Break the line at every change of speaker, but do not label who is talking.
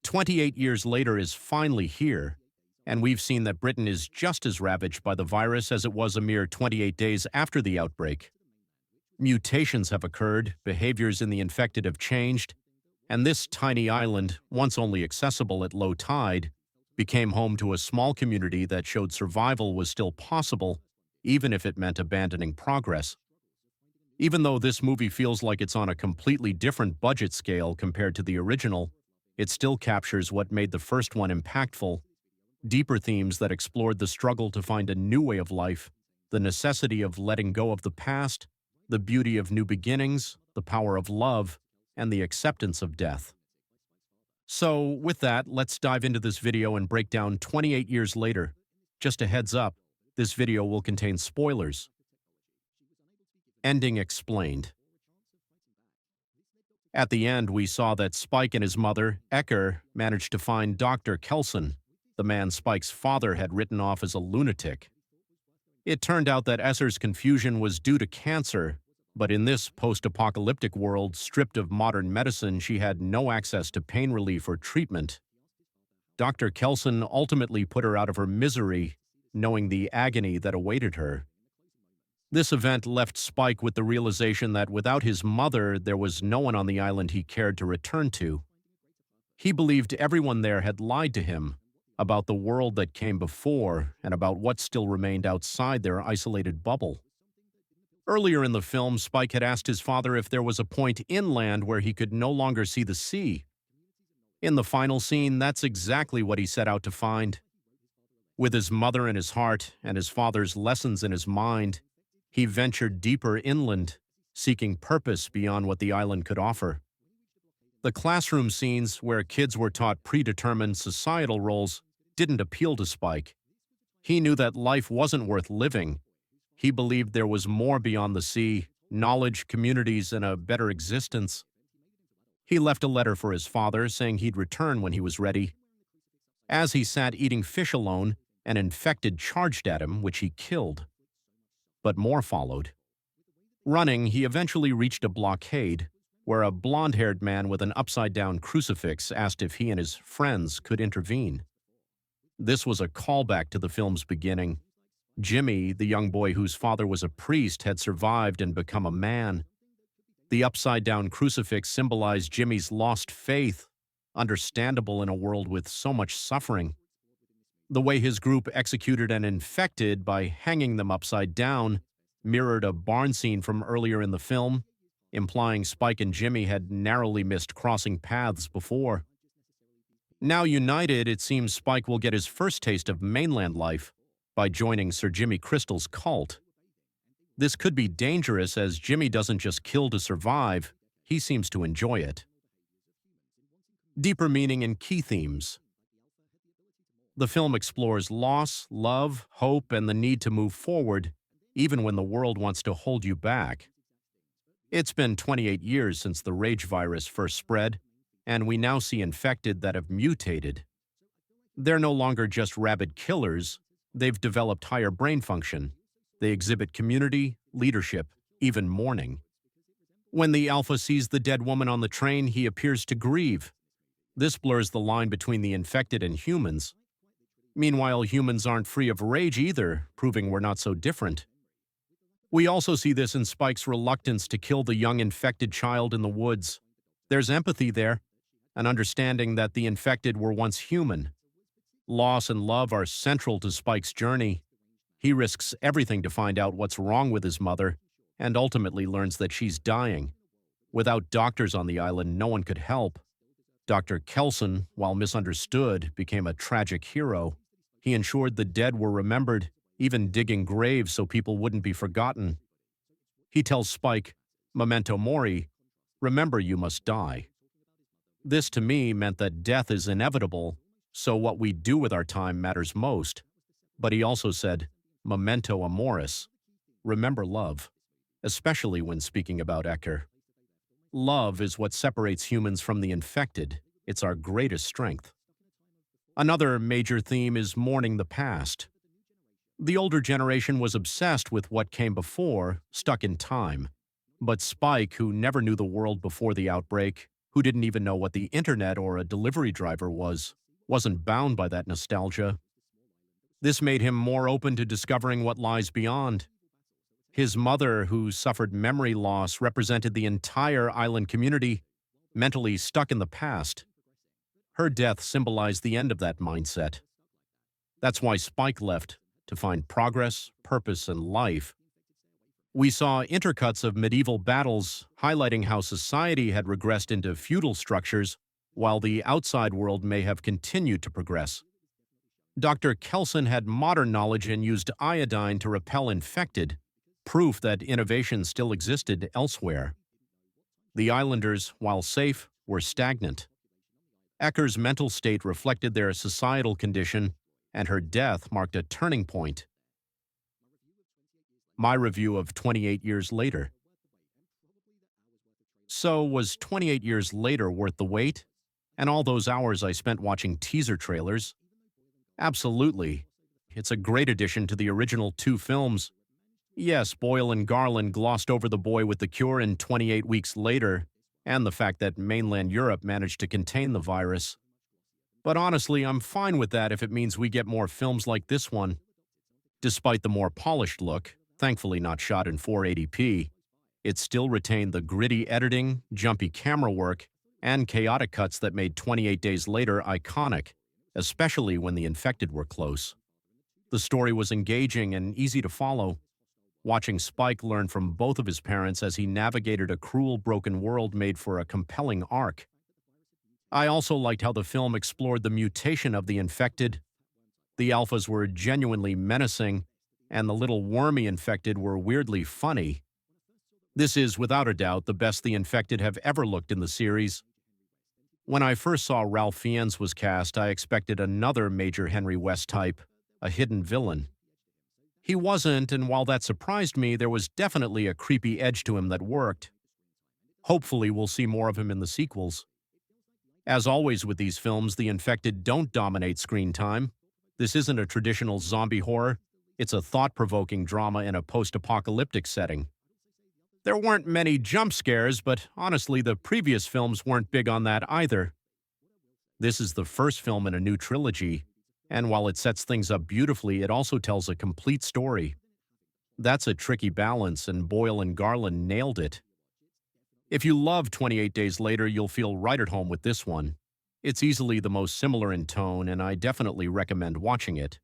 28 years later is finally here, and we've seen that Britain is just as ravaged by the virus as it was a mere 28 days after the outbreak. Mutations have occurred, behaviors in the infected have changed, and this tiny island, once only accessible at low tide, became home to a small community that showed survival was still possible, even if it meant abandoning progress. Even though this movie feels like it's on a completely different budget scale compared to the original, it still captures what made the first one impactful: deeper themes that explored the struggle to find a new way of life, the necessity of letting go of the past, the beauty of new beginnings, the power of love, and the acceptance of death. So, with that, let's dive into this video and break down 28 years later. Just a heads up, this video will contain spoilers. Ending explained. At the end, we saw that Spike and his mother, Ecker, managed to find Dr. Kelson, the man Spike's father had written off as a lunatic. It turned out that Esser's confusion was due to cancer, but in this post-apocalyptic world, stripped of modern medicine, she had no access to pain relief or treatment. Dr. Kelson ultimately put her out of her misery, knowing the agony that awaited her. This event left Spike with the realization that without his mother, there was no one on the island he cared to return to. He believed everyone there had lied to him about the world that came before and about what still remained outside their isolated bubble. Earlier in the film, Spike had asked his father if there was a point inland where he could no longer see the sea. In the final scene, that's exactly what he set out to find. With his mother in his heart and his father's lessons in his mind, he ventured deeper inland, seeking purpose beyond what the island could offer. The classroom scenes, where kids were taught predetermined societal roles, didn't appeal to Spike. He knew that life wasn't worth living. He believed there was more beyond the sea: knowledge, communities, and a better existence. He left a letter for his father, saying he'd return when he was ready. As he sat eating fish alone, an infected charged at him, which he killed. But more followed. Running, he eventually reached a blockade, where a blonde-haired man with an upside-down crucifix asked if he and his friends could intervene. This was a callback to the film's beginning. Jimmy, the young boy whose father was a priest, had survived and become a man. The upside-down crucifix symbolized Jimmy's lost faith, understandable in a world with so much suffering. The way his group executed an infected by hanging them upside down mirrored a barn scene from earlier in the film, implying Spike and Jimmy had narrowly missed crossing paths before. Now united, it seems Spike will get his first taste of mainland life by joining Sir Jimmy Crystal's cult. This could be dangerous, as Jimmy doesn't just kill to survive, he seems to enjoy it. Deeper meaning and key themes. The film explores loss, love, hope, and the need to move forward, even when the world wants to hold you back. It's been 28 years since the rage virus first spread, and we now see infected that have mutated. They're no longer just rabid killers, they've developed higher brain function. They exhibit community, leadership, even mourning. When the Alpha sees the dead woman on the train, he appears to grieve. This blurs the line between the infected and humans. Meanwhile, humans aren't free of rage either, proving we're not so different. We also see this in Spike's reluctance to kill the young infected child in the woods. There's empathy there, an understanding that the infected were once human. Loss and love are central to Spike's journey. He risks everything to find out what's wrong with his mother, and ultimately learns that she's dying. Without doctors on the island, no one could help. Dr. Kelson, while misunderstood, became a tragic hero. He ensured the dead were remembered, even digging graves so people wouldn't be forgotten. He tells Spike, "Memento mori," remember you must die. This to me meant that death is inevitable, so what we do with our time matters most. But he also said, memento amoris, remember love, especially when speaking about Ecker. Love is what separates humans from the infected. It's our greatest strength. Another major theme is mourning the past. The older generation was obsessed with what came before, stuck in time. But Spike, who never knew the world before the outbreak, who didn't even know what the internet or a delivery driver wasn't bound by that nostalgia. This made him more open to discovering what lies beyond. His mother, who suffered memory loss, represented the entire island community, mentally stuck in the past. Her death symbolized the end of that mindset. That's why Spike left, to find progress, purpose, and life. We saw intercuts of medieval battles, highlighting how society had regressed into feudal structures, while the outside world may have continued to progress. Dr. Kelson had modern knowledge and used iodine to repel infected, proof that innovation still existed elsewhere. The islanders, while safe, were stagnant. Ecker's mental state reflected their societal condition, and her death marked a turning point. My review of 28 Years Later. So, was 28 Years Later worth the wait? And all those hours I spent watching teaser trailers? Absolutely. It's a great addition to the original two films. Yes, Boyle and Garland glossed over the boy with the cure in 28 Weeks Later, and the fact that mainland Europe managed to contain the virus. But honestly, I'm fine with that if it means we get more films like this one. Despite the more polished look, thankfully not shot in 480p, it still retained the gritty editing, jumpy camera work, and chaotic cuts that made 28 Days Later iconic, especially when the infected were close. The story was engaging and easy to follow, watching Spike learn from both of his parents as he navigated a cruel, broken world made for a compelling arc. I also liked how the film explored the mutation of the infected. The alphas were genuinely menacing, and the little wormy infected were weirdly funny. This is, without a doubt, the best the infected have ever looked in the series. When I first saw Ralph Fiennes was cast, I expected another major Henry West type, a hidden villain. He wasn't, and while that surprised me, there was definitely a creepy edge to him that worked. Hopefully, we'll see more of him in the sequels. As always with these films, the infected don't dominate screen time. This isn't a traditional zombie horror. It's a thought-provoking drama in a post-apocalyptic setting. There weren't many jump scares, but honestly, the previous films weren't big on that either. This is the first film in a new trilogy, and while it sets things up beautifully, it also tells a complete story. That's a tricky balance, and Boyle and Garland nailed it. If you love 28 Days Later, you'll feel right at home with this one. It's easily the most similar in tone, and I definitely recommend watching it.